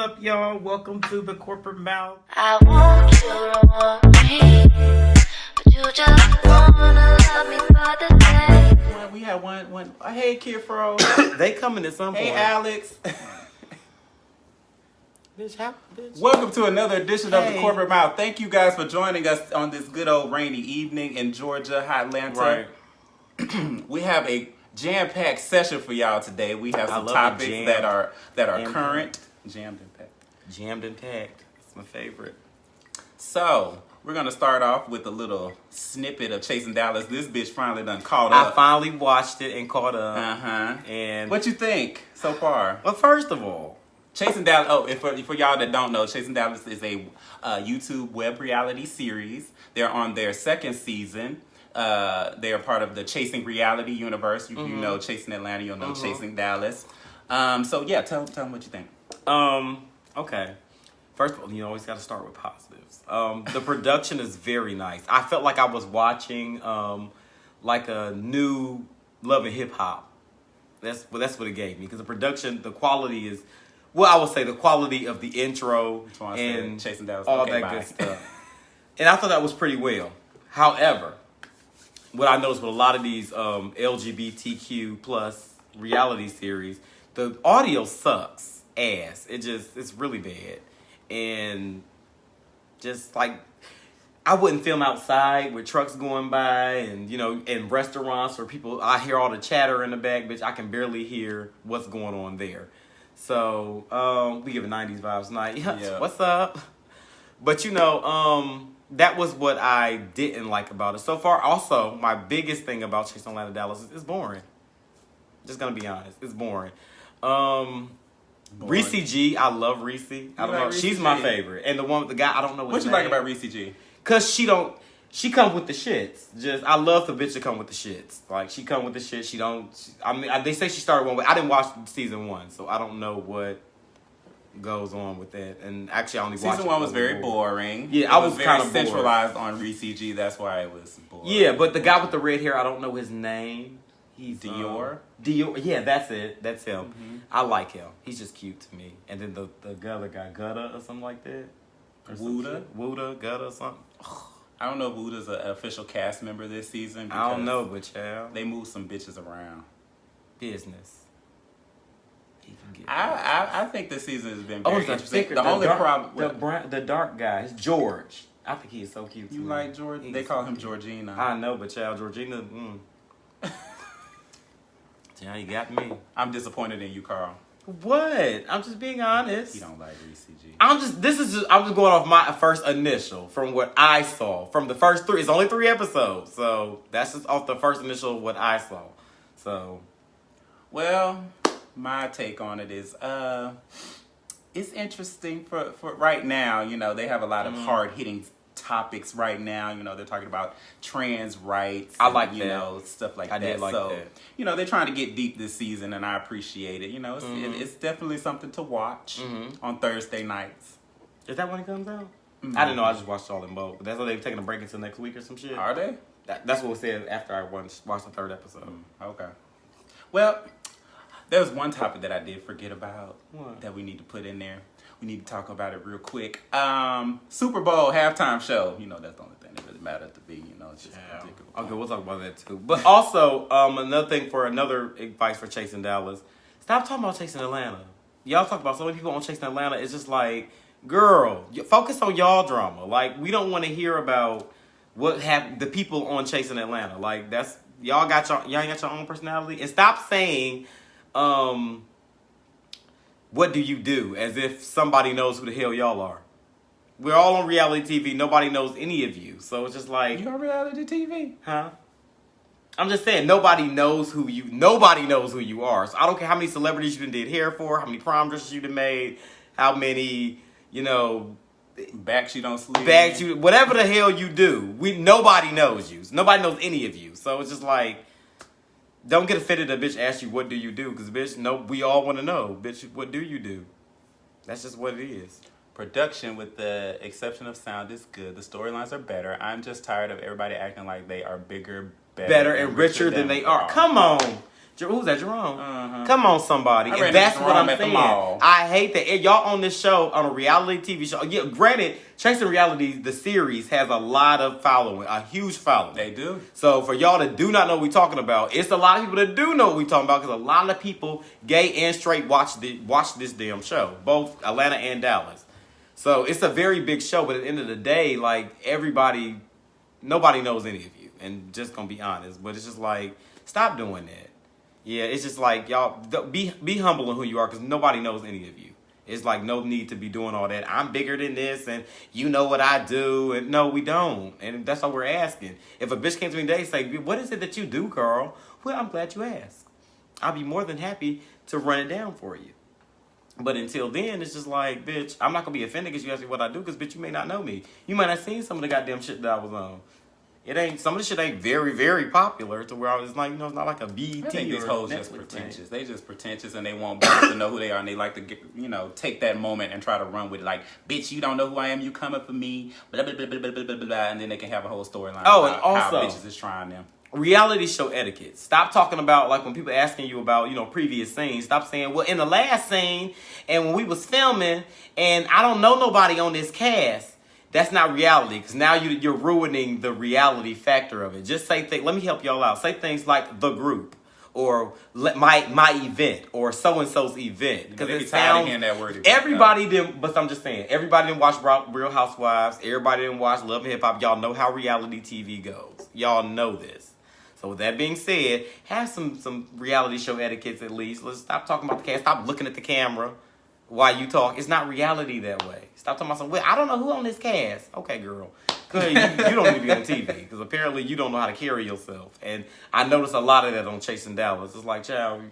What's up, y'all? Welcome to the Corporate Mouth. I want you to want me, but you just wanna love me for the day. We had one. Hey, Kid Fro. They coming at some point. Hey, Alex. Bitch. Welcome to another edition of the Hey. Corporate Mouth. Thank you guys for joining us on this good old rainy evening in Georgia, Atlanta. Right. We have a jam-packed session for y'all today. We have some love topics the jam. that are Jam current. Jammed and packed. Jammed and packed. It's my favorite. So, we're going to start off with a little snippet of Chasing Dallas. This bitch finally done caught I up. finally watched it and caught up. Uh-huh. And What you think so far? well, first of all, Chasing Dallas. Oh, and for y'all that don't know, Chasing Dallas is a YouTube web reality series. They're on their second season. They are part of the Chasing Reality universe. If you know Chasing Atlanta, you'll know Chasing Dallas. So yeah, tell them what you think. Okay. First of all, you always got to start with positives. The production is very nice. I felt like I was watching like a new Love and Hip Hop. That's what it gave me, because the production, the quality is, well, I would say the quality of the intro That's why I and said Chasing Dallas. all Okay, that bye. good stuff. And I thought that was pretty well. However, what I noticed with a lot of these LGBTQ plus reality series, the audio sucks ass. It's really bad. And just like, I wouldn't film outside with trucks going by and, in restaurants where I hear all the chatter in the back, bitch, I can barely hear what's going on there. So, we give 90s vibes tonight. Yeah. What's up? But, that was what I didn't like about it. So far, also, my biggest thing about Chasing Atlanta Dallas is it's boring. Just gonna be honest. It's boring. Reese G, I love Reese. I don't like know. Reese She's G? my favorite. And the one with the guy, I don't know What his you name. like about Reese G? Cause she comes with the shits. I love the bitch to come with the shits. Like, she come with the shit. They say she started one way. I didn't watch season 1, so I don't know what goes on with that. And actually, I only watched Season 1 was very boring. Yeah, It I was very kinda bored. centralized on Reese G. That's why it was boring. Yeah, but the guy with the red hair, I don't know his name. He's Dior? Dior. Yeah, that's it. That's him. I like him. He's just cute to me. And then the other guy, Gutta or something like that. Or some Wuda? shit. Wuda, Gutta, or something. I don't know if Wuda's an official cast member this season. I don't because know, but child, They moved some bitches around. business. He can get I think this season has been very the interesting. thicker, The only dark, problem... the dark guy is George. I think he is so cute. You to me. like George? He's They call so him cute. Georgina. I know, but child, Georgina. Yeah, you got me. I'm disappointed in you, Carl. What? I'm just being honest. You don't like Reese G. I'm just going off my first initial from what I saw from the first 3. It's only 3 episodes, so that's just off the first initial of what I saw. So, Well, my take on it is, it's interesting for right now. They have a lot of hard hitting topics right now. They're talking about trans rights. I like and, that. stuff like I that. did like so, that. they're trying to get deep this season, and I appreciate it. It's definitely something to watch on Thursday nights. is that when it comes out? I didn't know. I just watched all in both. But that's why they're taking a break until next week or some shit. Are they? That's what it said after I watched the 3rd episode. Okay. Well, there was one topic that I did forget about What? that we need to put in there. We need to talk about it real quick. Super Bowl halftime show. That's the only thing that really mattered to me. It's just a particular. Okay, we'll talk about that too. But also, another advice for Chasing Dallas: stop talking about Chasing Atlanta. Y'all talk about so many people on Chasing Atlanta. It's just like, girl, focus on y'all drama. Like, we don't want to hear about what happened. The people on Chasing Atlanta. Like, that's y'all ain't got your own personality. And stop saying, what do you do? As if somebody knows who the hell y'all are. We're all on reality TV. Nobody knows any of you. So it's just like, You on reality TV? huh? I'm just saying, nobody knows who you are. So I don't care how many celebrities you done did hair for, how many prom dresses you done made, how many, Back she don't sleep. bags you, whatever the hell you do. Nobody knows you. Nobody knows any of you. So it's just like, don't get offended if a bitch asks you, what do you do? Because, bitch, no, we all want to know. Bitch, what do you do? That's just what it is. Production, with the exception of sound, is good. The storylines are better. I'm just tired of everybody acting like they are bigger, Better and richer than they are. Come on. Who's that, Jerome? Uh-huh. Come on, somebody. I And ran that's into what I'm Jerome at the saying. mall. I hate that. And y'all on this show, on a reality TV show. Yeah, granted, Chasing Reality, the series, has a lot of following, a huge following. They do. So for y'all that do not know what we're talking about, it's a lot of people that do know what we're talking about because a lot of people, gay and straight, watch this damn show, both Atlanta and Dallas. So it's a very big show, but at the end of the day, like nobody knows any of you, and just gonna be honest. But it's just like, stop doing that. Yeah, it's just like, y'all, be humble in who you are because nobody knows any of you. It's like no need to be doing all that. I'm bigger than this and you know what I do. And no, we don't. And that's all we're asking. If a bitch came to me today and say, what is it that you do, girl? Well, I'm glad you asked. I'll be more than happy to run it down for you. But until then, it's just like, bitch, I'm not going to be offended because you ask me what I do because, bitch, you may not know me. You might not have seen some of the goddamn shit that I was on. Some of the shit ain't very, very popular to where I was like, it's not like a BT I think these or hoes Netflix just thing. pretentious. They just pretentious and they want bitches to know who they are and they like to get, take that moment and try to run with it. Like, bitch, you don't know who I am, you coming for me, blah, blah, blah, blah, blah, blah, blah, blah, and then they can have a whole storyline about how bitches is trying them. Reality show etiquette. Stop talking about, like, when people asking you about, previous scenes, stop saying, well, in the last scene, and when we was filming, and I don't know nobody on this cast. That's not reality, because now you're ruining the reality factor of it. Just say things. Let me help y'all out. Say things like the group, or my event, or so and so's event. Because it sounds that word. Everybody didn't. But I'm just saying, everybody didn't watch Real Housewives. Everybody didn't watch Love and Hip Hop. Y'all know how reality TV goes. Y'all know this. So with that being said, have some reality show etiquettes at least. Let's stop talking about the cast. Stop looking at the camera while you talk. It's not reality that way. Stop talking about something. Well, I don't know who on this cast. Okay, girl. Good. You don't need to be on TV because apparently you don't know how to carry yourself. And I noticed a lot of that on Chasing Dallas. It's like, child,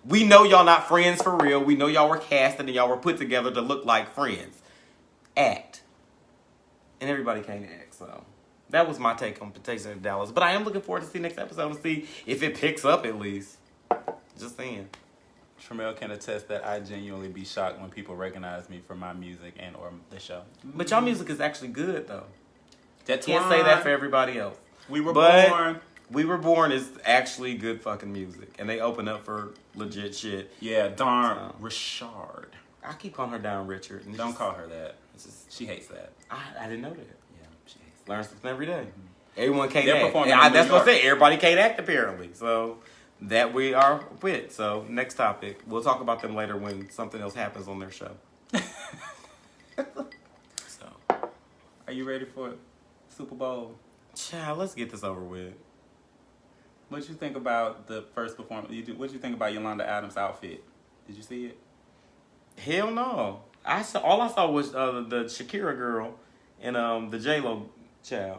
we know y'all not friends for real. We know y'all were casted and y'all were put together to look like friends. Act. And everybody can't act, so. That was my take on Chasing Dallas. But I am looking forward to see next episode and see if it picks up at least. Just saying. Tramel can attest that I genuinely be shocked when people recognize me for my music and or the show. But y'all music is actually good, though. Can't say that for everybody else. We Were Born. We Were Born is actually good fucking music. And they open up for legit shit. Yeah, darn Richard. I keep calling her Down Richard. Don't call her that. She hates that. I didn't know that. Yeah, she hates that. Learn something every day. Everyone can't They're act. performing And in that's New what I York. said. Everybody can't act, apparently. So that we are with. So next topic. We'll talk about them later when something else happens on their show. So, are you ready for Super Bowl? child, let's get this over with. What you think about the first performance? What you think about Yolanda Adams' outfit? Did you see it? Hell no. All I saw was the Shakira girl and the J-Lo child.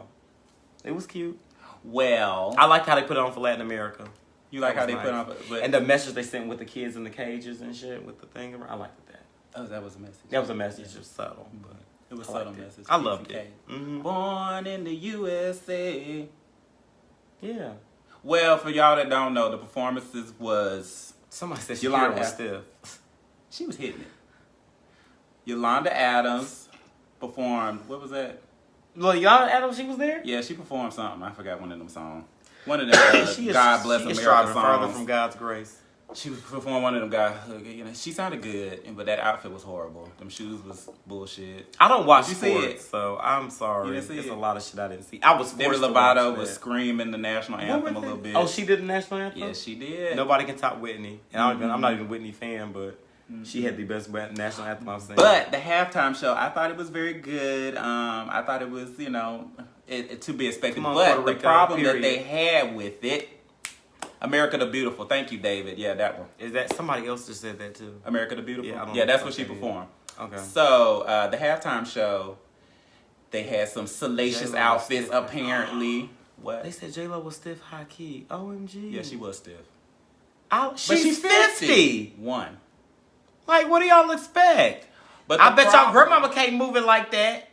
It was cute. Well, I liked how they put it on for Latin America. you like That how was they put nice. on, And the message they sent with the kids in the cages and shit with the thing. I liked that. oh, that was a message. That was a message, just subtle, but It was I subtle liked it. message. I loved PCK. it. Mm-hmm. Born in the USA. Yeah. Well, for y'all that don't know, the performances was Somebody said Yolanda Shakira was Adams. stiff. she was hitting it. Yolanda Adams performed. What was that? Well, y'all, Adam, she was there? Yeah, she performed something. I forgot one of them songs. One of them God Bless she is America striving songs. further from God's grace. She was performing one of them guys. She sounded good, but that outfit was horrible. Them shoes was bullshit. I don't watch Did you see sports, it? so I'm sorry. You didn't see It's it? a lot of shit I didn't see. I was forced Demi to watch Lovato that. was screaming the national anthem a little bit. Oh, she did the national anthem? Yes, she did. Nobody can top Whitney. And I'm not even a Whitney fan, but she had the best national anthem I've seen. But the halftime show, I thought it was very good. I thought it was, it to be expected. Come on, But Puerto the Rico, problem period. that they had with it, America the Beautiful. Thank you, David. Yeah, that one. Is that somebody else just said that too? America the Beautiful. Yeah, I don't Yeah, know that's what what she that is. performed. Okay. So the halftime show, they had some salacious J-Lo outfits. was stiff. Apparently, what? They said J-Lo was stiff high key. OMG. Yeah, she was stiff. She's 50. One. Like, what do y'all expect? But I the bet y'all problem- grandmama can't move it like that.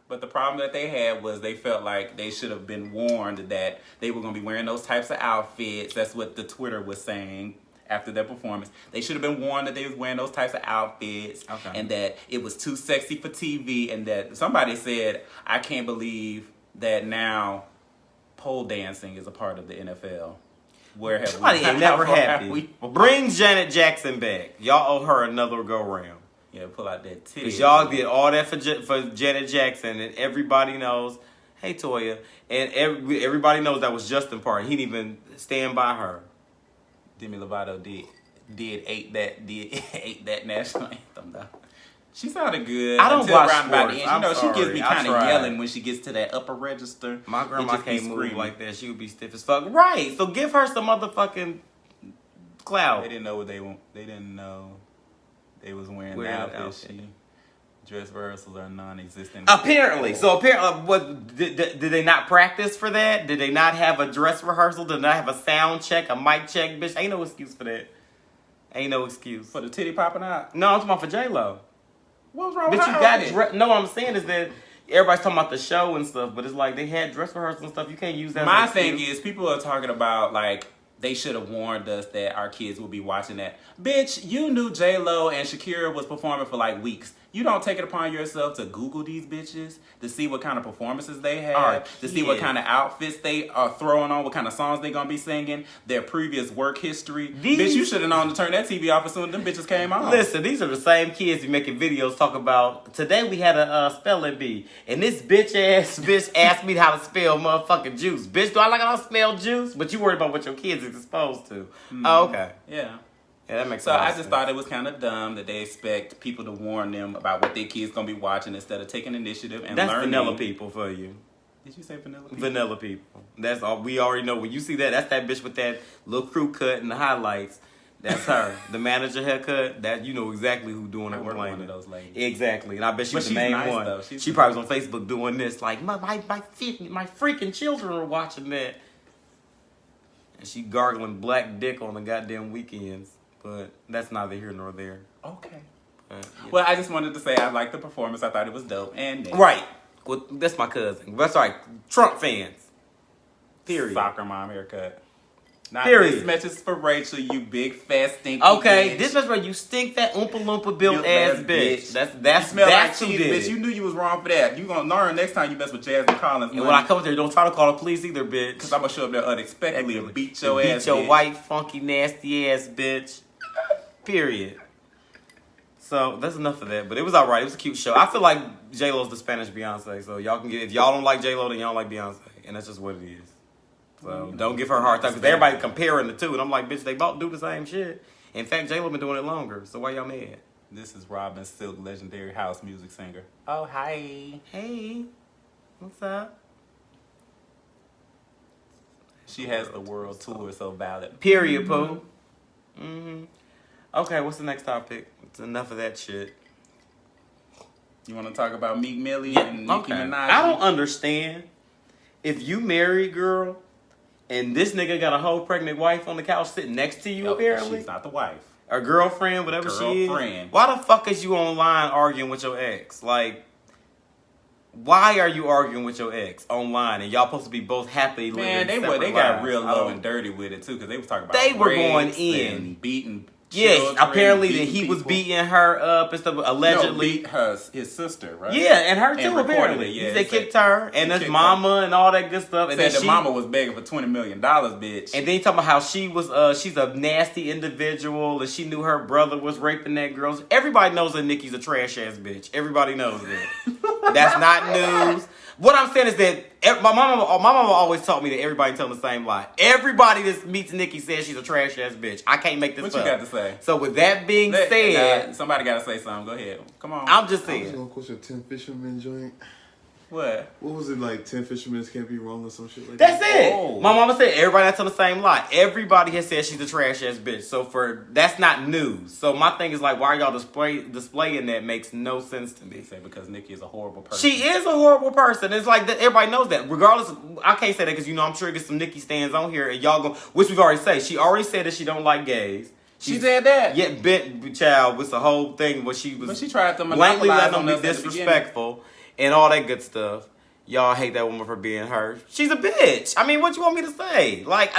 But the problem that they had was they felt like they should have been warned that they were going to be wearing those types of outfits. That's what the Twitter was saying after their performance. They should have been warned that they was wearing those types of outfits. Okay. And that it was too sexy for TV. And that somebody said, I can't believe that now pole dancing is a part of the NFL. Where have Somebody we? ain't never how far have happy. we- Bring Janet Jackson back. Y'all owe her another go round. Yeah, pull out that titty. Because y'all did all that for Janet Jackson, and everybody knows. Hey, Toya. And everybody knows that was Justin part. He didn't even stand by her. Demi Lovato ate that national anthem though. She sounded good. I don't until watch round about the sports. end. You know, I'm she gets me sorry. I kind of tried. yelling when she gets to that upper register. My It grandma just be can't move screaming. like that. She would be stiff as fuck. Right. So give her some motherfucking clout. They didn't know what they want. They didn't know they was wearing Wearing the the outfit. outfit. Dress rehearsals are non-existent. Apparently. So apparently, what did they not practice for that? Did they not have a dress rehearsal? Did they not have a sound check, a mic check? Bitch, ain't no excuse for that. Ain't no excuse. For the titty popping out. No, I'm talking about for J-Lo. What's wrong with Bitch, you her got outfit? no, what I'm saying is that everybody's talking about the show and stuff, but it's like they had dress rehearsals and stuff. You can't use that. My as an thing excuse. is, people are talking about like they should have warned us that our kids will be watching that. Bitch, you knew J-Lo and Shakira was performing for like weeks. You don't take it upon yourself to Google these bitches to see what kind of performances they have, Our to see what kids. kind of outfits they are throwing on, what kind of songs they gonna be singing, their previous work history. These- Bitch, you should have known to turn that TV off as soon as them bitches came on. Listen, these are the same kids who making videos talk about, today we had a spelling bee, and this bitch asked me how to spell motherfucking juice. Bitch, do I like how to spell juice? But you worried about what your kids is exposed to. Oh, okay. Yeah. Yeah, that makes So a lot I of just sense. thought it was kind of dumb that they expect people to warn them about what their kids gonna be watching instead of taking initiative and That's learning. vanilla people for you. Did you say vanilla people? Vanilla people. That's all. We already know. When you see that, that's that bitch with that little crew cut and the highlights. That's her. The manager haircut. That you know exactly who doing I it. work with one complaining. of those ladies. Exactly. And I bet she But was the she's main nice, one. though. She's She probably was on Facebook doing this. Like, my freaking children are watching that. And she gargling black dick on the goddamn weekends. But that's neither here nor there. Okay. But, yeah. Well, I just wanted to say I liked the performance. I thought it was dope. And Right. Well, that's my cousin. That's right. Trump fans. Period. Soccer mom haircut. Not Period. this message for Rachel, you big fat stinky Okay, bitch. this is where you stink that Oompa Loompa built ass bitch. That's You smell like who cheese, did bitch. it. You knew you was wrong for that. You gonna learn next time you mess with Jasmine Collins. And when I come up there, don't try to call the police either, bitch. Because I'm gonna show up there unexpectedly and beat your Beat ass. your bitch. white, funky, nasty ass bitch. Period. So that's enough of that. But it was alright. It was a cute show. I feel like J-Lo's the Spanish Beyonce. So y'all can get, if y'all don't like J-Lo, then y'all don't like Beyonce. And that's just what it is. So don't give her a hard time. Because everybody comparing the two. And I'm like, bitch, they both do the same shit. In fact, J-Lo been doing it longer. So why y'all mad? This is Robin Silk, legendary house music singer. Oh, hi. Hey. What's up? She has the world tour, so valid. Period, Pooh. Mm-hmm. Okay, what's the next topic? It's enough of that shit. You want to talk about Meek Millie Yeah, and Nicki okay. Minaj? I don't understand. If you married, girl, and this nigga got a whole pregnant wife on the couch sitting next to you, No, apparently, she's not the wife. or girlfriend, whatever she is. Girlfriend. Why the fuck is you online arguing with your ex? Like, why are you arguing with your ex online, and y'all supposed to be both happy living Man, they separate got lives? real I low don't- and dirty with it too, because they was talking about They were going rapes in. and beating. Yes, children, apparently that beating he was people. beating her up and stuff. No, Allegedly, beat his sister, right? yeah, and her too. And recorded Apparently, it, yeah. he It said said- kicked her and his kicked mama and all that good stuff. And Said then the mama was begging for $20 million, bitch. And then he talking about how she was, she's a nasty individual, and she knew her brother was raping that girl. Everybody knows that Nicki's a trash ass bitch. Everybody knows that. That's not news. What I'm saying is that my mama always taught me that everybody telling the same lie. Everybody that meets Nicki says she's a trash ass bitch. I can't make this What up. you got to say? So with that being said, Somebody got to say something. Go ahead. Come on. I'm just I was saying. gonna question 10 Fishermen joint. What? What was it like? 10 Fishermen can't be wrong or some shit like That's that? it. Oh. My mama said everybody that's on the same lie. Everybody has said she's a trash ass bitch. So that's not news. So my thing is like, why are y'all displaying that? Makes no sense to me. They say because Nicki is a horrible person. She is a horrible person. It's like that. Everybody knows that. Regardless, I can't say that because I'm sure there's some Nicki stands on here and y'all go. Which we've already said. She already said that she don't like gays. She said that. Yeah, bent child was the whole thing where she was. But she tried to blankly monopolize letting on them us be at the beginning. disrespectful and all that good stuff. Y'all hate that woman for being her. She's a bitch. I mean, what you want me to say? Like,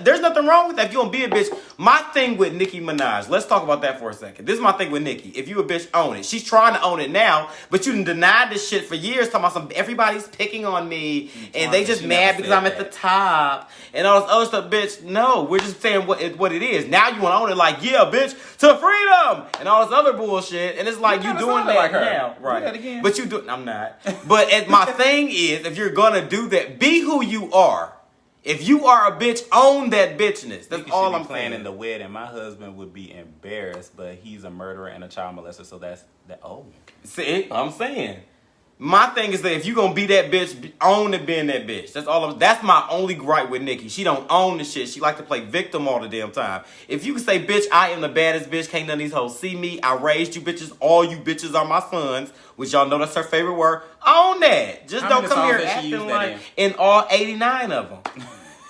there's nothing wrong with that. If you gonna be a bitch, My thing with Nicki Minaj, let's talk about that for a second. This is my thing with Nicki. If you a bitch, own it. She's trying to own it now, but you done denied this shit for years, talking about everybody's picking on me, and they just mad because I'm at the top, and all this other stuff, bitch. No, we're just saying what it is. Now you want to own it like, yeah, bitch, to freedom, and all this other bullshit, and it's like you doing that like now. Right. Do that again. But you do, I'm not. But my thing is, if you're gonna do that, be who you are. If you are a bitch, own that bitchness. That's all I'm planning saying. the wedding. My husband would be embarrassed, but he's a murderer and a child molester, so that's that. Oh, see, I'm saying. My thing is that if you gonna be that bitch, own it being that bitch. That's all. That's my only gripe with Nicki. She don't own the shit. She like to play victim all the damn time. If you can say, bitch, I am the baddest bitch, can't none of these hoes see me. I raised you bitches. All you bitches are my sons, which y'all know that's her favorite word. Own that. Just don't come here acting like in all 89 of them.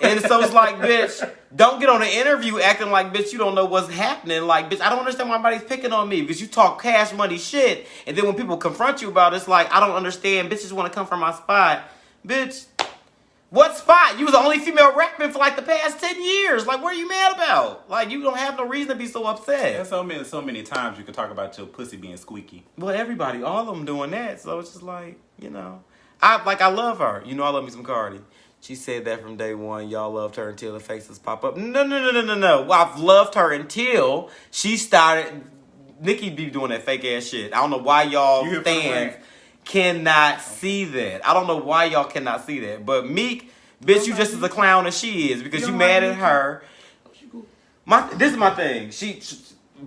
And so it's like, bitch, don't get on an interview acting like, bitch, you don't know what's happening. Like, bitch, I don't understand why everybody's picking on me because you talk cash money shit. And then when people confront you about it, it's like, I don't understand. Bitches want to come from my spot. Bitch, what spot? You was the only female rapping for like the past 10 years. Like, what are you mad about? Like, you don't have no reason to be so upset. There's so many times you could talk about your pussy being squeaky. Well, everybody, all of them doing that. So it's just like, you know. I love her. You know I love me some Cardi. She said that from day one. Y'all loved her until the faces pop up. No. Well, I've loved her until she started. Nicki be doing that fake ass shit. I don't know why y'all fans cannot see that. I don't know why y'all cannot see that. But Meek, bitch, you just as a clown as she is because you mad at her. This is my thing.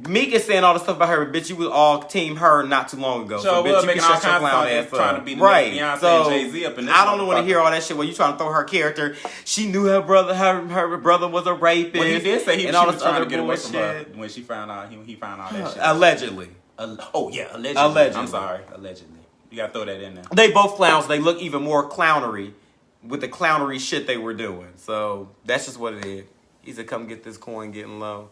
Meek is saying all the stuff about her, but bitch, you was all team her not too long ago. So bitch, you can shut your clown ass up. Trying to be the right. Beyonce so and Jay-Z up in this I don't want to hear all that shit where you trying to throw her character. She knew her brother was a rapist. Well, he did say he was trying to get away from her when she found out he found out that shit. Allegedly. Allegedly. I'm sorry, allegedly. You gotta throw that in there. They both clowns. They look even more clownery with the clownery shit they were doing. So that's just what it is. He said, "Come get this coin, getting low."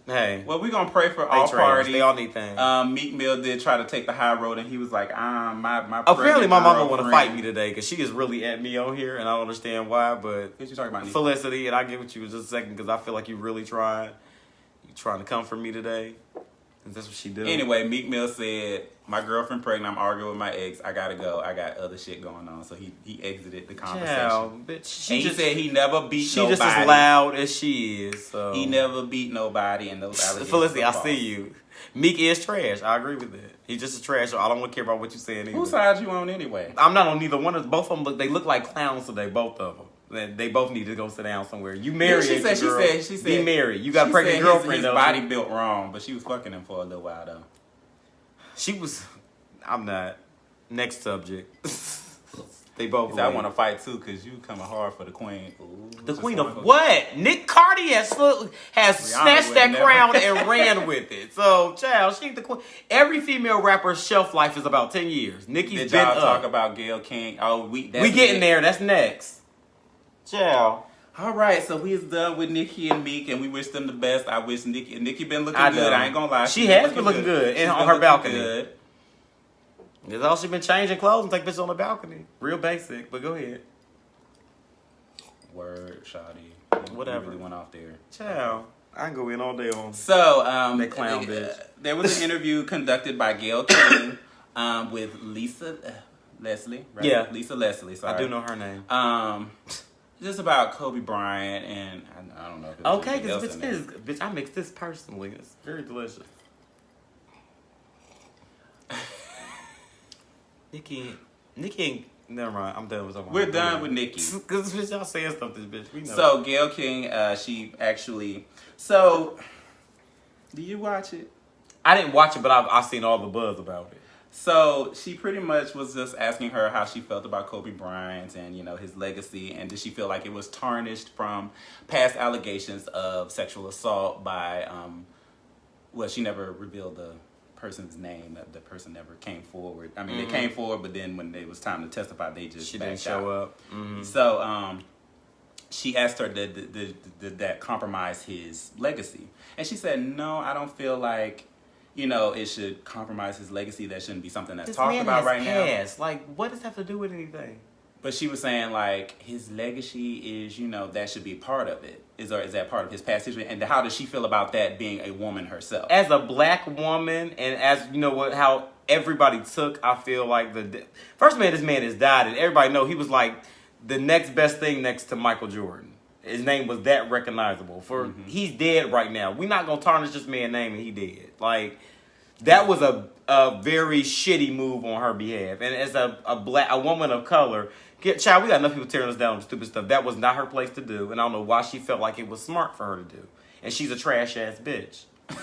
Hey. Well, we're going to pray for all parties. They all need things. Meek Mill did try to take the high road, and he was like, my apparently, my mama want to fight me today because she is really at me on here, and I don't understand why, but what you talking about, Felicity, and I'll get with you in just a second because I feel like you really trying. You trying to come for me today. That's what she did. Anyway, Meek Mill said, my girlfriend pregnant, I'm arguing with my ex, I gotta go. I got other shit going on. So he exited the conversation. Yeah, bitch, he said he never beat nobody. She just as loud as she is. So. He never beat nobody in those allegations. Felicity, I see you. Meek is trash. I agree with that. He's just a trash. So I don't want to care about what you're saying either. Whose side you on anyway? I'm not on neither one of them. Both of them they look like clowns today, both of them. They both need to go sit down somewhere. You married, she said, be married. You got a pregnant girlfriend. His body built wrong, but she was fucking him for a little while though. She was. I'm not. Next subject. They both. I want to fight too because you coming hard for the queen. Ooh, the queen of what? Nick Cardi has snatched that crown and ran with it. So, child, she's the queen. Every female rapper's shelf life is about 10 years. Nicki's been up. Talk about Gayle King. Oh, we getting there. That's next. Ciao. All right, so we is done with Nicki and Meek, and we wish them the best. I wish Nicki been looking good. I ain't gonna lie. She has been looking good and on her balcony. Good. That's all she been changing clothes and take pictures on the balcony. Real basic, but go ahead. Word, shoddy. Whatever. Really went off there. Ciao. I can go in all day on. So, that clown bitch. There was an interview conducted by Gayle King with Lisa Leslie. Right? Yeah, Lisa Leslie. Sorry, I do know her name. Just about Kobe Bryant, and I don't know if it was okay, because bitch, I mixed this personally. It's very delicious. Nicki, never mind. I'm done with that. We're done with Nicki. Because bitch, y'all saying stuff this bitch. We know. So Gayle King, she actually. So, do you watch it? I didn't watch it, but I've seen all the buzz about it. So she pretty much was just asking her how she felt about Kobe Bryant and, you know, his legacy, and did she feel like it was tarnished from past allegations of sexual assault by, well, she never revealed the person's name. The person never came forward. I mean, they came forward, but then when it was time to testify, they just she didn't show up. Mm-hmm. So she asked her, did that compromise his legacy? And she said, no, I don't feel like, you know, it should compromise his legacy. That shouldn't be something that's talked about right now. Like, what does that have to do with anything? But she was saying, like, his legacy is, that should be part of it. Is that part of his past history? And how does she feel about that being a woman herself? As a black woman, and as, how everybody took, I feel like first man, this man has died, and everybody know he was like the next best thing next to Michael Jordan. His name was that recognizable. He's dead right now. We're not going to tarnish this man's name, and he dead. Like, that was a very shitty move on her behalf. And as a woman of color, child, we got enough people tearing us down with stupid stuff. That was not her place to do, and I don't know why she felt like it was smart for her to do. And she's a trash ass bitch. Say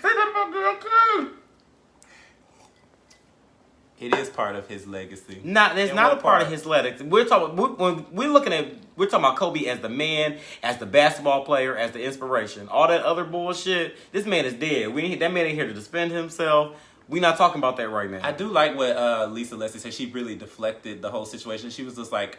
that about girl too. It is part of his legacy. It's not a part of his legacy. We're talking about Kobe as the man, as the basketball player, as the inspiration. All that other bullshit. This man is dead. That man ain't here to defend himself. We're not talking about that right now. I do like what Lisa Leslie said. She really deflected the whole situation. She was just like,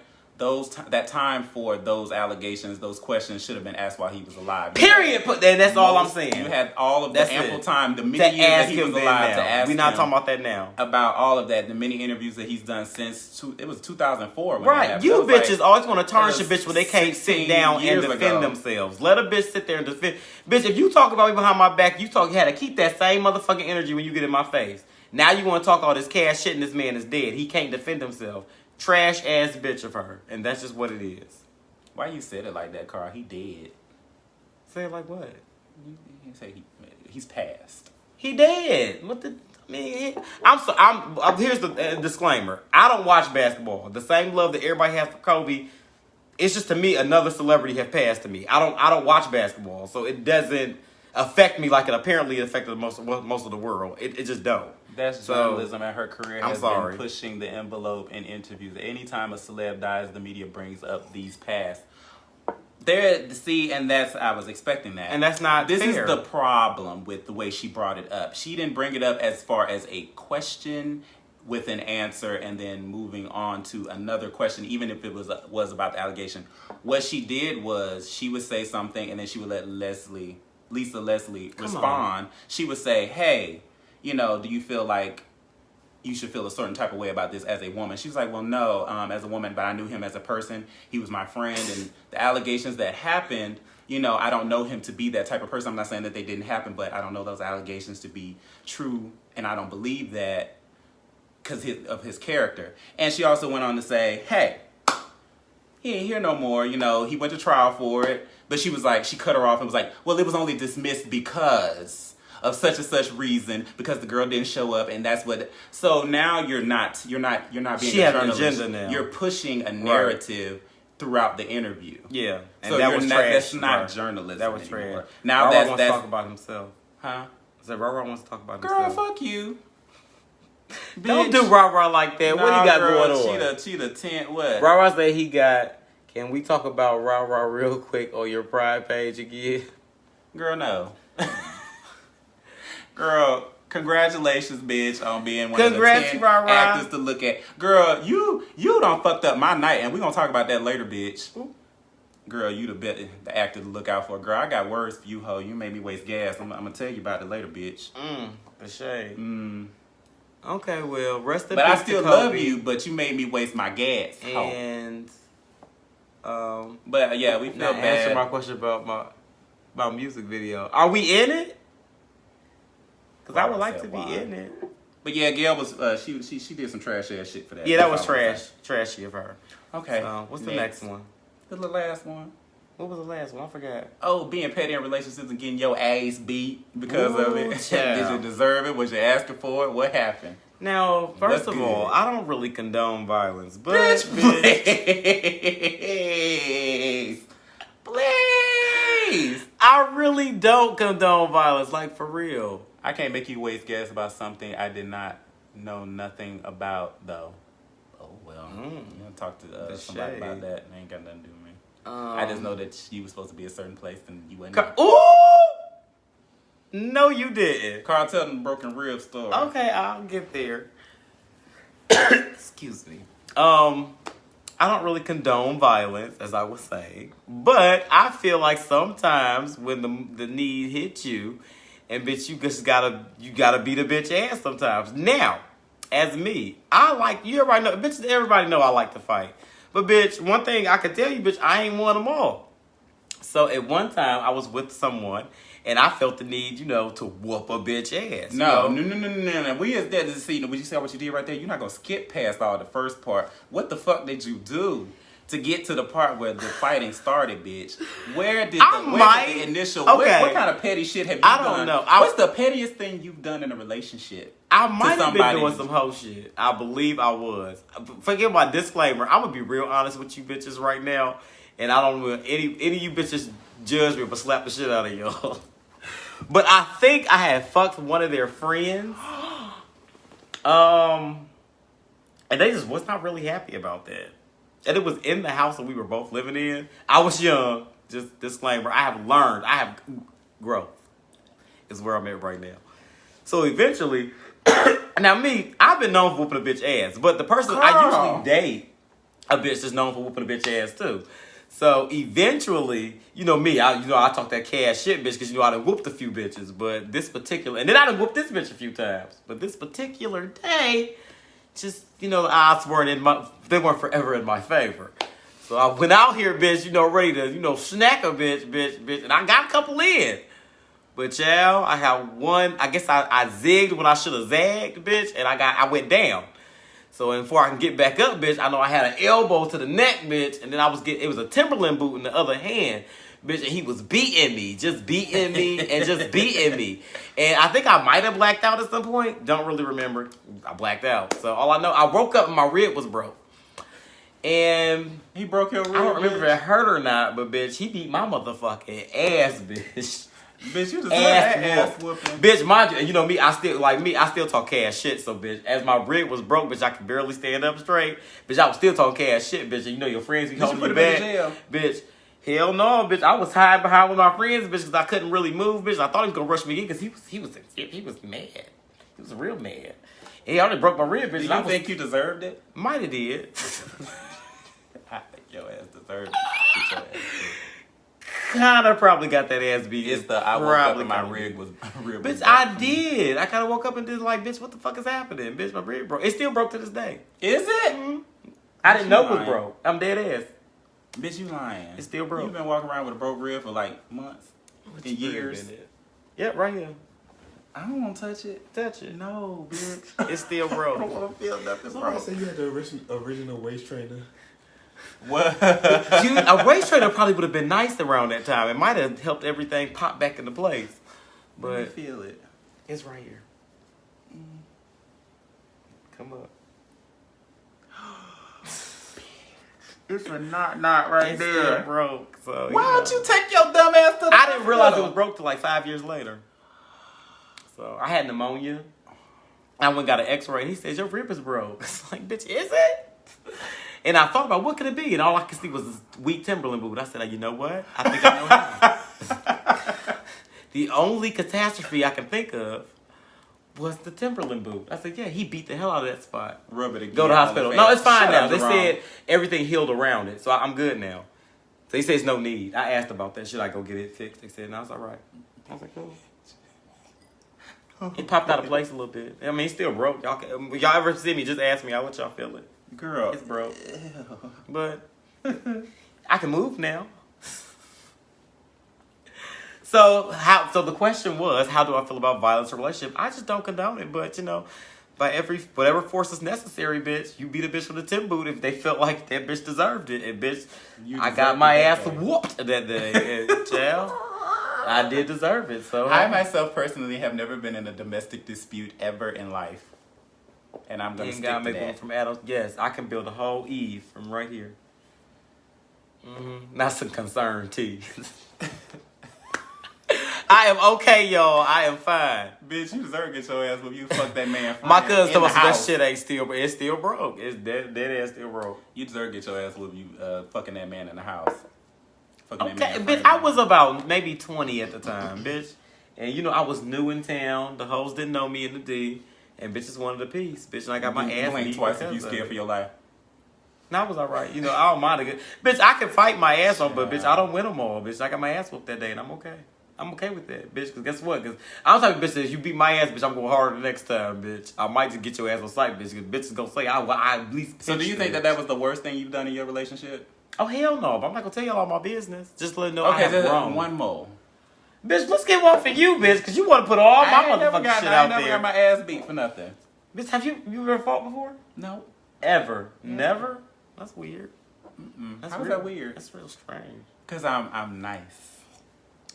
that time for those allegations, those questions should have been asked while he was alive. Period. That's all I'm saying. You had all of the ample time, the many years that he was alive to ask him. We're not talking about that now. About all of that, the many interviews that he's done since it was 2004. Right. You bitches always want to tarnish a bitch when they can't sit down and defend themselves. Let a bitch sit there and defend. Bitch, if you talk about me behind my back, you had to keep that same motherfucking energy when you get in my face. Now you want to talk all this cash shit and this man is dead. He can't defend himself. Trash ass bitch of her, and that's just what it is. Why you said it like that, Carl? He dead. Say it like what? You say he's passed. He dead. What the? I mean, here's the disclaimer. I don't watch basketball. The same love that everybody has for Kobe. It's just to me another celebrity have passed to me. I don't watch basketball, so it doesn't affect me like it apparently affected most of the world. It just don't. That's journalism, and her career has been pushing the envelope in interviews. Anytime a celeb dies, the media brings up these past. I was expecting that. And that's not This fair. is the problem with the way she brought it up. She didn't bring it up as far as a question with an answer and then moving on to another question, even if it was about the allegation. What she did was she would say something, and then she would let Lisa Leslie respond. She would say, hey, do you feel like you should feel a certain type of way about this as a woman? She was like, well, no, as a woman, but I knew him as a person. He was my friend, and the allegations that happened, I don't know him to be that type of person. I'm not saying that they didn't happen, but I don't know those allegations to be true, and I don't believe that because of his character. And she also went on to say, hey, he ain't here no more. He went to trial for it, but she cut her off and was like, well, it was only dismissed because of such and such reason, because the girl didn't show up, and that's what. So now you're not being she a has journalist. an agenda now. You're pushing a narrative throughout the interview. Yeah, and so that was trash. That's not journalism. That was anymore. trash. Now Rara that's wants to talk about himself. Huh? I said Rara wants to talk about Girl, himself. fuck you. Don't do Rara like that. What he got going on? She the 10 what? Rara said he got. Can we talk about Rara real quick on your Pride page again? Girl, no. Girl, congratulations, bitch, on being one of the 10 actors to look at. Girl, you done fucked up my night, and we gonna talk about that later, bitch. Ooh. Girl, you the actor to look out for. Girl, I got words for you, ho. You made me waste gas. I'm gonna tell you about it later, bitch. The shade. Okay, well, rest in peace. But I still love you, but you made me waste my gas, ho. And but yeah, we feel bad. Answer my question about my music video. Are we in it? Because I would like to be in it. But yeah, Gail was she did some trash ass shit for that. Yeah, that was trashy of her. Okay. What's the next one? The last one. What was the last one? I forgot. Oh, being petty in relationships and getting your ass beat because of it. Did you deserve it? Was you asking for it? What happened? Now, first of all, I don't really condone violence, but bitch, please. I really don't condone violence, like for real. I can't make you waste gas about something I did not know nothing about, though. Oh well, you know, talk to somebody about that. It ain't got nothing to do with me. I just know that you were supposed to be a certain place and you went. Ooh! No, you didn't. Carl, tell them the broken rib story. Okay, I'll get there. Excuse me. I don't really condone violence, as I was saying, but I feel like sometimes when the need hits you, and bitch, you gotta beat a bitch ass sometimes. Now, as me, I like, you everybody know, bitch, everybody know I like to fight. But bitch, one thing I can tell you, bitch, I ain't won them all. So at one time, I was with someone, and I felt the need, to whoop a bitch ass. No. We is there to see. Would you see what you did right there? You're not gonna skip past all the first part. What the fuck did you do to get to the part where the fighting started, bitch? Where did the initial? Okay. What kind of petty shit have you I done? don't know. What's the pettiest thing you've done in a relationship? I might have been doing some hoe shit. I believe I was. Forget my disclaimer. I'm gonna be real honest with you bitches right now, and I don't want any of you bitches judge me but slap the shit out of y'all. But I think I had fucked one of their friends. And they just was not really happy about that. And it was in the house that we were both living in. I was young. Just disclaimer. I have learned. I have growth. Is where I'm at right now. So eventually, now me, I've been known for whooping a bitch ass. But the person I usually date, a bitch is known for whooping a bitch ass too. So eventually, me, I talk that cash shit, bitch, because I done whooped a few bitches. But this particular, and then I done whooped this bitch a few times. But this particular day, just, the odds they weren't forever in my favor. So I went out here, bitch, ready to, snack a bitch, and I got a couple in. But y'all, I had one, I guess I zigged when I should have zagged, bitch, and I went down. So before I can get back up, bitch, I know I had an elbow to the neck, bitch, and then it was a Timberland boot in the other hand, bitch, and he was beating me, just beating me, and just beating me. And I think I might have blacked out at some point. Don't really remember. I blacked out. So all I know, I woke up and my rib was broke. And he broke your rib. I don't remember if it hurt or not, but bitch, he beat my motherfucking ass, bitch. Bitch, you just ass whooping. Bitch, mind you, me, I still talk cash shit, so bitch, as my rib was broke, bitch, I could barely stand up straight. Bitch, I was still talking cash shit, bitch, and your friends be holding you back. Bitch, hell no, bitch, I was hiding behind with my friends, bitch, because I couldn't really move, bitch. I thought he was gonna rush me in because he was mad. He was real mad. He already broke my rib, bitch. Do you think you deserved it? Might have did. I think your ass deserved it. Kind of probably got that ass beat. It's I woke up and my rib was bitch, I did. I kind of woke up and did like, bitch, what the fuck is happening? Bitch, my rib broke. It still broke to this day. Is it? Mm-hmm. I didn't know it was broke. I'm dead ass. Bitch, you lying. It's still broke. You've been walking around with a broke rib for like months and years. Yep, right here. I don't want to touch it. Touch it. No, bitch. It's still broke. I don't want to feel nothing, bro. Somebody said you had the original waist trainer. What? A waist trainer probably would have been nice around that time. It might have helped everything pop back into place. But let me feel it. It's right here. Come up. It's a knot right it's there. Still broke. So why don't you take your dumb ass to the I didn't realize it was broke till like 5 years later. So I had pneumonia. I went and got an x-ray. He says, your rib is broke. It's like, bitch, is it? And I thought about what could it be? And all I could see was this weak Timberland boot. I said, you know what? I think I know how. The only catastrophe I can think of was the Timberland boot. I said, yeah, he beat the hell out of that spot. Rub it again. Go to the hospital. No, it's fine now. They Jerome. said everything healed around it. So I'm good now. So he says no need. I asked about that. Should I go get it fixed? They said, no, it's all right. I was like, cool. It popped out of place a little bit. I mean, it's still broke. Y'all ever see me, just ask me. I'll let y'all feel it. Girl. It's broke. But I can move now. So the question was, how do I feel about violence in a relationship? I just don't condone it, but by whatever force is necessary, bitch, you beat a bitch with a Tim boot if they felt like that bitch deserved it. And bitch, I got my ass whooped that day. And child, I did deserve it. So I myself personally have never been in a domestic dispute ever in life. And I'm gonna stick to make that. one from adults. Yes, I can build a whole Eve from right here. That's a concern, T. I am okay, y'all. I am fine. Bitch, you deserve to get your ass whooped. You fuck that man. My cousin told me that house. shit ain't still. It's still broke. It's dead ass still broke. You deserve to get your ass whooped. You fucking that man in the house. Fucking Okay, that man bitch. I was about maybe 20 at the time, bitch. And I was new in town. The hoes didn't know me in the D. And bitches wanted a piece. Bitch, and I got my ass blink beat twice if you because of scared it. for your life. No, I was all right. I don't mind it. Bitch, I can fight my ass off, but bitch, I don't win them all. Bitch, I got my ass whooped that day, and I'm okay. I'm okay with that, bitch. Because guess what? Because I'm the type of bitch that if you beat my ass, bitch, I'm going harder the next time, bitch. I might just get your ass on sight, bitch. Because bitch is going to say, I at least. So do you think that was the worst thing you've done in your relationship? Oh, hell no. But I'm not going to tell y'all all my business. Just let them know Okay, I have grown. one more. Bitch, let's get one for you, bitch. Because you want to put all my motherfucking shit out I never there. got my ass beat for nothing. Bitch, have you ever fought before? No. Ever? Never? That's weird. How is that weird? That's real strange. Because I'm nice.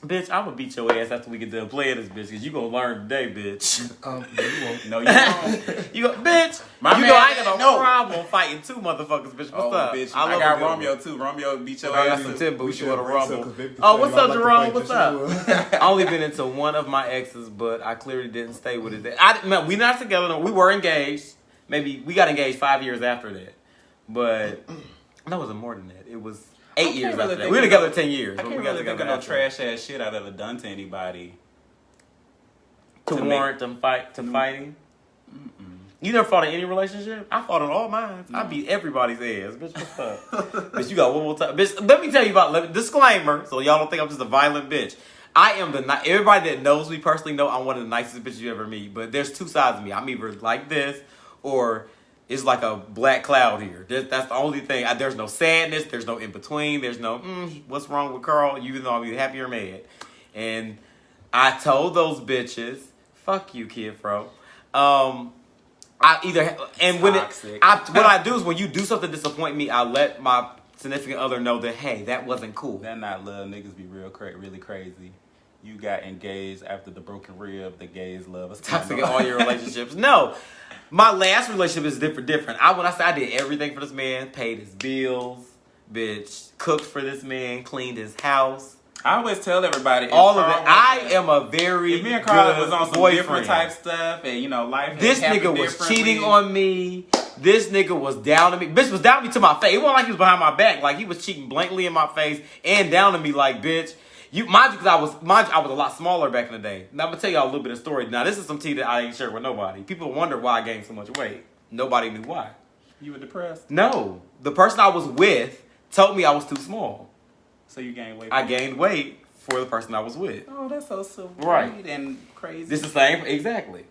Bitch, I'm gonna beat your ass after we get done playing this bitch, because you gonna learn today, bitch. You won't. No, you won't. You go, bitch. My you man know I ain't got no no. problem fighting two motherfuckers, bitch. What's up? Bitch, I I got love Romeo too. Romeo beat your I got ass some too. Tim boots. You want to rumble? They Oh, what's up, like to Jerome? fight, What's but up? I only been into one of my exes, but I clearly didn't stay with it. We not together. No, we were engaged. Maybe we got engaged 5 years after that, but that wasn't more than that. It was 8 years really after that. think We were of together no- 10 years. I but can't we got really think together of no after. trash ass shit I've ever done to anybody. To warrant them fighting. You never fought in any relationship? I fought in all mine. I beat everybody's ass. Bitch, what's up? Bitch, you got one more time. Bitch, let me tell you about, disclaimer, so y'all don't think I'm just a violent bitch. I am everybody that knows me personally know I'm one of the nicest bitches you ever meet. But there's two sides of me. I'm either like this or it's like a black cloud here. That's the only thing. There's no sadness. There's no in between. There's no, what's wrong with Carl? You know I'm either happy or mad. And I told those bitches, fuck you, kid, bro. I either and when Toxic. what I do is when you do something to disappoint me, I let my significant other know that hey, that wasn't cool. That not love. Niggas be really crazy. You got engaged after the broken rib. The gays love us. Toxic in all your relationships. No, my last relationship is different. When I say I did everything for this man, paid his bills, bitch, cooked for this man, cleaned his house. I always tell everybody All of it. I am a very If me and Carl good was on some boyfriend. different type stuff, and life. This had happened nigga was differently. cheating on me. This nigga was down to me. Bitch was down to me to my face. It wasn't like he was behind my back. Like he was cheating blankly in my face and down to me like, bitch. Mind you, because I was a lot smaller back in the day. Now I'm gonna tell y'all a little bit of story. Now this is some tea that I ain't shared with nobody. People wonder why I gained so much weight. Nobody knew why. You were depressed, No, the person I was with told me I was too small. so you gained weight. I gained weight for the person I was with. Oh, that's so sweet Right. and crazy. This is the same, exactly.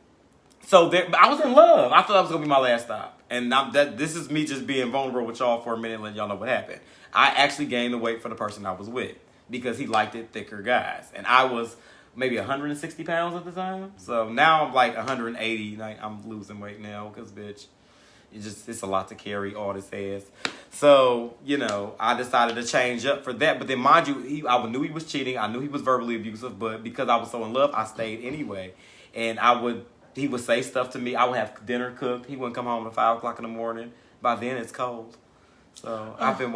So I was in love. I thought that was gonna be my last stop, and this is me just being vulnerable with y'all for a minute, and letting y'all know what happened. I actually gained the weight for the person I was with because he liked it thicker guys, and I was maybe 160 pounds at the time. So now I'm like 180. Like I'm losing weight now because bitch, it's a lot to carry all this ass. So, I decided to change up for that. But then, mind you, I knew he was cheating. I knew he was verbally abusive. But because I was so in love, I stayed anyway. And he would say stuff to me. I would have dinner cooked. He wouldn't come home at 5 o'clock in the morning. By then, it's cold. So, I've been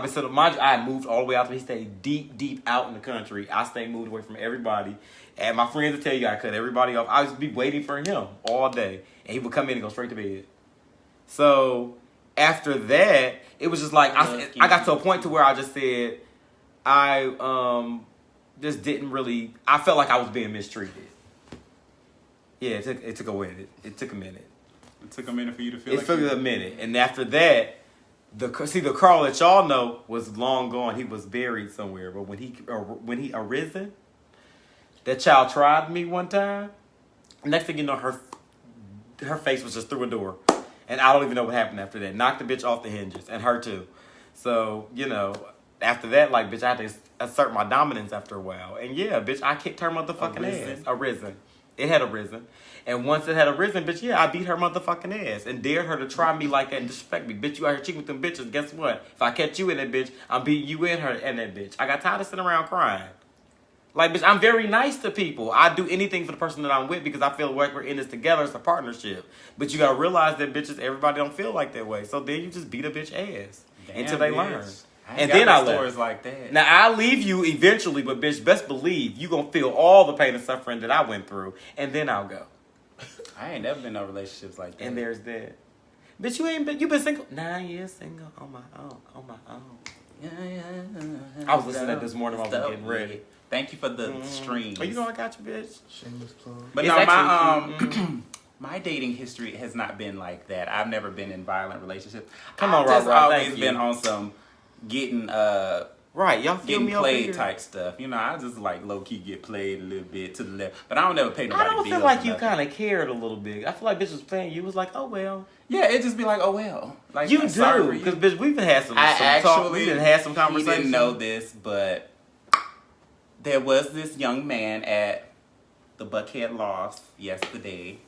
sitting, mind you, I had moved all the way out. He stayed deep out in the country. I stayed moved away from everybody. And my friends would tell you I cut everybody off. I would be waiting for him all day. And he would come in and go straight to bed. So after that, it was just like I got to a point to where I just said I just didn't really. I felt like I was being mistreated. Yeah, it took a minute. It took a minute. It took a minute for you to feel. It took a minute, and after that, the Carl that y'all know was long gone. He was buried somewhere. But when he arisen, that child tried me one time. Next thing you know, her face was just through a door. And I don't even know what happened after that. Knocked the bitch off the hinges. And her too. So, after that, like, bitch, I had to assert my dominance after a while. And yeah, bitch, I kicked her motherfucking ass. Arisen. It had arisen. And once it had arisen, bitch, yeah, I beat her motherfucking ass. And dared her to try me like that and disrespect me. Bitch, you out here cheating with them bitches. Guess what? If I catch you in that bitch, I'm beating you in her and that bitch. I got tired of sitting around crying. Like, bitch, I'm very nice to people. I do anything for the person that I'm with because I feel like we're in this together. It's a partnership. But you got to realize that bitches, everybody don't feel like that way. So then you just beat a bitch ass until they learn. And then I stories left. like that. Now, I'll leave you eventually, but bitch, best believe you going to feel all the pain and suffering that I went through. And then I'll go. I ain't never been in no relationships like that. And there's that. Bitch, you been single? 9 years single on my own. I was listening to that this morning while I was getting ready. Thank you for the streams. Oh, you know I got you, bitch. Shameless plug. But It's no, actually my dating history has not been like that. I've never been in violent relationships. Come on, I've just Rob, always thank been you. on some getting Right, y'all feel getting me over played here? type stuff. You know, I just like low key get played a little bit to the left, but I don't ever pay nobody. I don't bills feel like or you nothing. kind of cared a little bit. I feel like bitch was playing. You was like, oh well. Yeah, it just be like, oh well. Like You I'm sorry for do, you. because bitch, we've been had some I talk. actually We didn't have some He conversations. didn't know this, but there was this young man at the Buckhead Lofts yesterday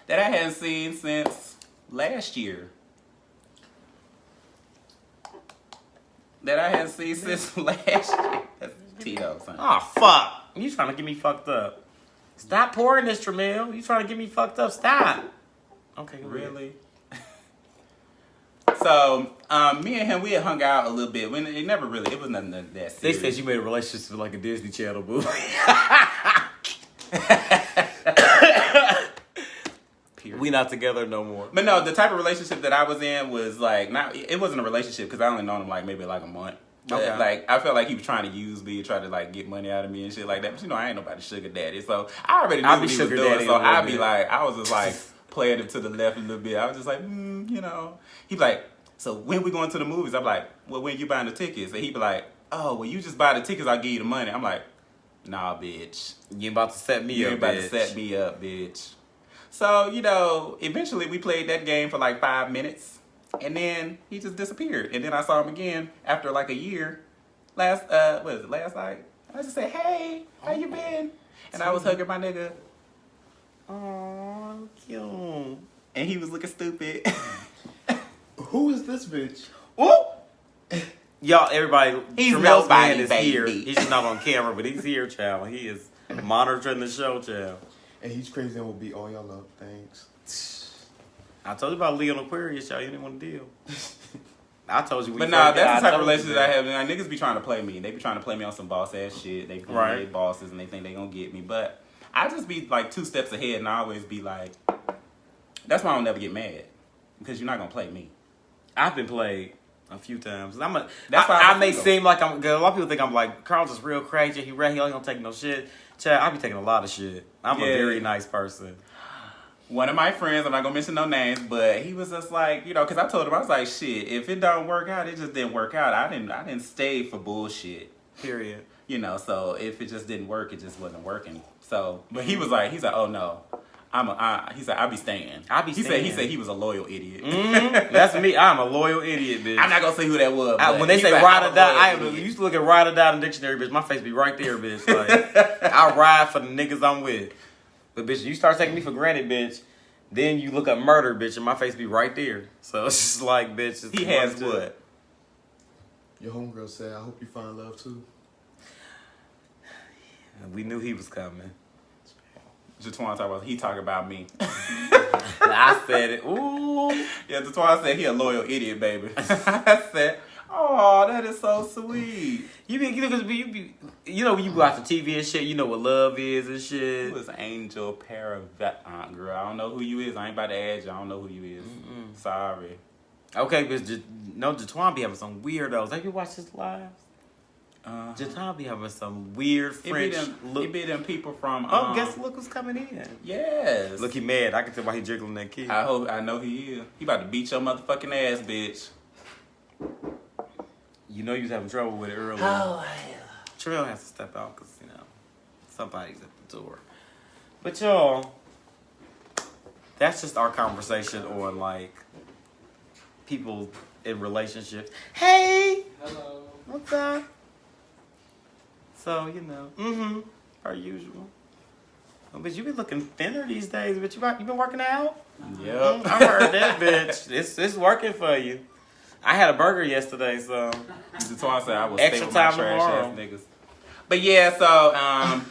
that I hadn't seen since last year. That I hadn't seen since last year. That's Tito, son. Oh fuck! You trying to get me fucked up? Stop pouring this, Tramel. You trying to get me fucked up? Stop. Okay, go ahead. Really? So, me and him, we had hung out a little bit. It was nothing that They serious. said you made a relationship with like a Disney Channel movie. We not together no more. But no, the type of relationship that I was in was like it wasn't a relationship because I only known him like maybe like a month. But Okay. like I felt like he was trying to use me, try to like get money out of me and shit like that. But you know, I ain't nobody sugar daddy, so I already knew I'll be what he was sugar doing. daddy So a little I'd be bit. like, I was just like playing it to the left a little bit. I was just like, you know. He'd be like, so when we going to the movies? I'm like, well, when you buying the tickets? And he'd be like, oh, well, you just buy the tickets, I'll give you the money. I'm like, nah, bitch. You about to set me You up, ain't about bitch. to set me up, bitch. So, you know, eventually we played that game for like 5 minutes. And then he just disappeared. And then I saw him again after like a year. Last night? I just said, hey, how you been? And I was hugging my nigga. Oh, cute. And he was looking stupid. Who is this bitch? Ooh! Y'all, everybody, He's Tramel's man nobody, is baby. here. He's just not on camera, but he's here, child. He is monitoring the show, child. And he's crazy and will beat all y'all up. Thanks. I told you about Leo and Aquarius, y'all. You didn't want to deal. I told you. But nah, that's the type of relationship I have. Like, niggas be trying to play me. They be trying to play me on some boss ass shit. They Right. they bosses and they think they gonna get me. But I just be like 2 steps ahead and I always be like, that's why I don't never get mad. Because you're not gonna play me. I've been played a few times. That's why I I'm may single. seem like I'm. 'Cause a lot of people think I'm like Carl's just real crazy. He ain't gonna take no shit. Child, I be taking a lot of shit. I'm a Yeah. very nice person. One of my friends, I'm not gonna mention no names, but he was just like, you know, because I told him I was like, shit, if it don't work out, it just didn't work out. I didn't stay for bullshit, Period. you know. So if it just didn't work, it just wasn't working. So, but he's like, oh no, he said, I'll be staying. He staying. said he was a loyal idiot. That's me. I'm a loyal idiot, bitch. I'm not gonna say who that was. but When they he say said, ride I'm or a die, loyal I idiot. used to look at ride or die in the dictionary, bitch. My face be right there, bitch. Like, I ride for the niggas I'm with. But bitch, you start taking me for granted, bitch. Then you look up murder, bitch, and my face be right there. So it's just like, bitch. It's He has one, two. what? Your homegirl said, I hope you find love too. We knew he was coming. Jatwan talk about he talking about me. I said it. Ooh. Yeah, Jatwan said he a loyal idiot, baby. I said, oh, that is so sweet. You know when you watch the TV and shit, you know what love is and shit. Who is Angel Paravet? Girl, I don't know who you is. I ain't about to add you. I don't know who you is. Sorry. Okay, but Jatwan be having some weirdos. Have you watched his lives? Jatwan be having some weird French look. It be them people from. Look who's coming in. Yes. Look, he mad. I can tell why he jiggling that key. I know he is. He about to beat your motherfucking ass, bitch. You know you was having trouble with it earlier. Oh, Trail has to step out because, you know, somebody's at the door. But y'all, that's just our conversation on, like, people in relationships. Hey! Hello. What's up? So, you know, per usual. Oh, but you been looking thinner these days, but you been working out? Yep. I heard that, bitch. It's working for you. I had a burger yesterday, so Jatwan said I will Extra stay with my time trash tomorrow. ass niggas. But yeah, so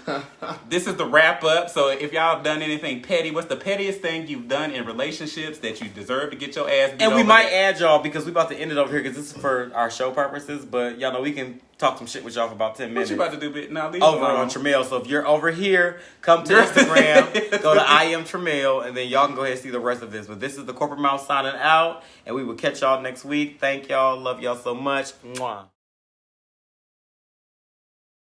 this is the wrap up. So if y'all have done anything petty, what's the pettiest thing you've done in relationships that you deserve to get your ass beat and we over? might add y'all because we about to end it over here because this is for our show purposes. But y'all know we can talk some shit with y'all for about 10 What minutes. you about to do, bitch? Now leave Over it alone. on Tramiel. So if you're over here, come to Instagram, go to I am Tramiel, and then y'all can go ahead and see the rest of this. But this is the Corporate Mouth signing out, and we will catch y'all next week. Thank y'all. Love y'all so much. Mwah.